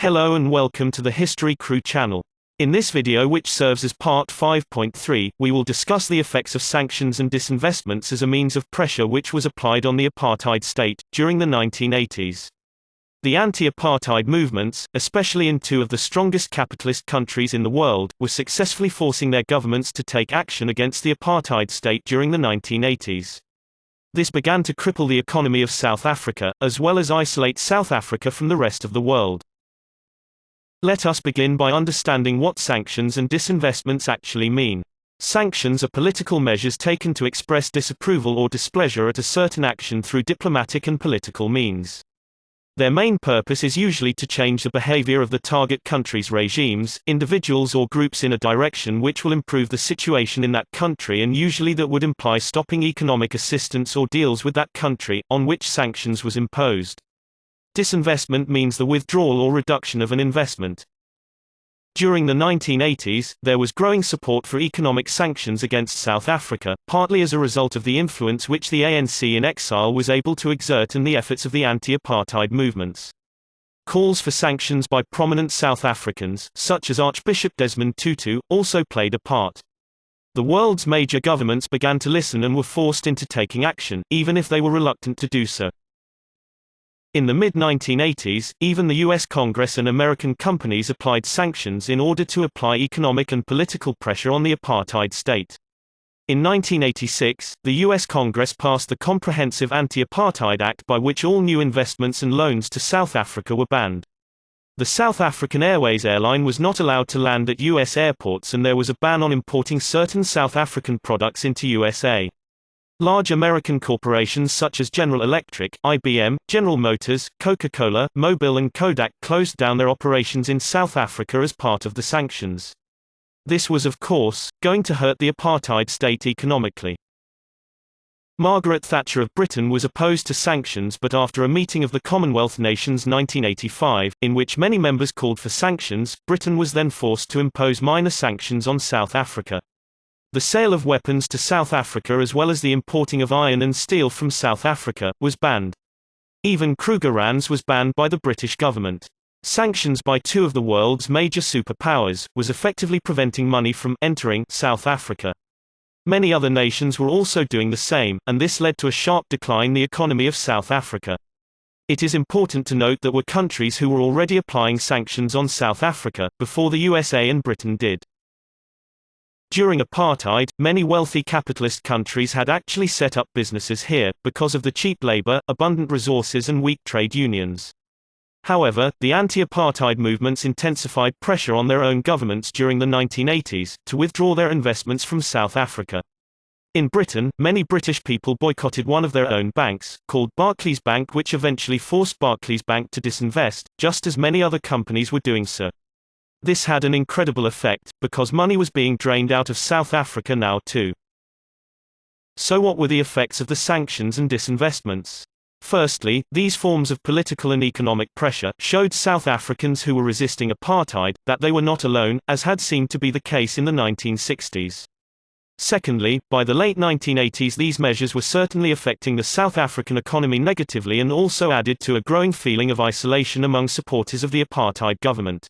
Hello and welcome to the History Crew channel. In this video, which serves as part 5.3, we will discuss the effects of sanctions and disinvestments as a means of pressure which was applied on the apartheid state during the 1980s. The anti-apartheid movements, especially in two of the strongest capitalist countries in the world, were successfully forcing their governments to take action against the apartheid state during the 1980s. This began to cripple the economy of South Africa, as well as isolate South Africa from the rest of the world. Let us begin by understanding what sanctions and disinvestments actually mean. Sanctions are political measures taken to express disapproval or displeasure at a certain action through diplomatic and political means. Their main purpose is usually to change the behavior of the target country's regimes, individuals or groups in a direction which will improve the situation in that country, and usually that would imply stopping economic assistance or deals with that country, on which sanctions was imposed. Disinvestment means the withdrawal or reduction of an investment. During the 1980s, there was growing support for economic sanctions against South Africa, partly as a result of the influence which the ANC in exile was able to exert and the efforts of the anti-apartheid movements. Calls for sanctions by prominent South Africans, such as Archbishop Desmond Tutu, also played a part. The world's major governments began to listen and were forced into taking action, even if they were reluctant to do so. In the mid-1980s, even the U.S. Congress and American companies applied sanctions in order to apply economic and political pressure on the apartheid state. In 1986, the U.S. Congress passed the Comprehensive Anti-Apartheid Act, by which all new investments and loans to South Africa were banned. The South African Airways airline was not allowed to land at U.S. airports, and there was a ban on importing certain South African products into USA. Large American corporations such as General Electric, IBM, General Motors, Coca-Cola, Mobil and Kodak closed down their operations in South Africa as part of the sanctions. This was, of course, going to hurt the apartheid state economically. Margaret Thatcher of Britain was opposed to sanctions, but after a meeting of the Commonwealth Nations 1985, in which many members called for sanctions, Britain was then forced to impose minor sanctions on South Africa. The sale of weapons to South Africa, as well as the importing of iron and steel from South Africa, was banned. Even Krugerrands was banned by the British government. Sanctions by two of the world's major superpowers was effectively preventing money from entering South Africa. Many other nations were also doing the same, and this led to a sharp decline in the economy of South Africa. It is important to note that were countries who were already applying sanctions on South Africa before the USA and Britain did. During apartheid, many wealthy capitalist countries had actually set up businesses here, because of the cheap labor, abundant resources and weak trade unions. However, the anti-apartheid movements intensified pressure on their own governments during the 1980s, to withdraw their investments from South Africa. In Britain, many British people boycotted one of their own banks, called Barclays Bank, which eventually forced Barclays Bank to disinvest, just as many other companies were doing so. This had an incredible effect, because money was being drained out of South Africa now too. So what were the effects of the sanctions and disinvestments? Firstly, these forms of political and economic pressure showed South Africans who were resisting apartheid that they were not alone, as had seemed to be the case in the 1960s. Secondly, by the late 1980s, these measures were certainly affecting the South African economy negatively, and also added to a growing feeling of isolation among supporters of the apartheid government.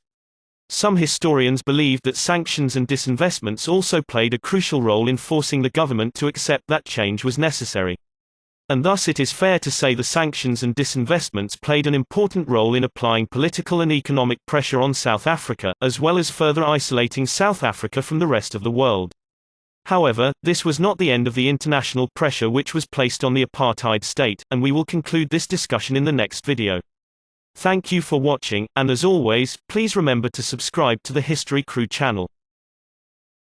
Some historians believed that sanctions and disinvestments also played a crucial role in forcing the government to accept that change was necessary. And thus it is fair to say the sanctions and disinvestments played an important role in applying political and economic pressure on South Africa, as well as further isolating South Africa from the rest of the world. However, this was not the end of the international pressure which was placed on the apartheid state, and we will conclude this discussion in the next video. Thank you for watching, and as always, please remember to subscribe to the History Crew channel.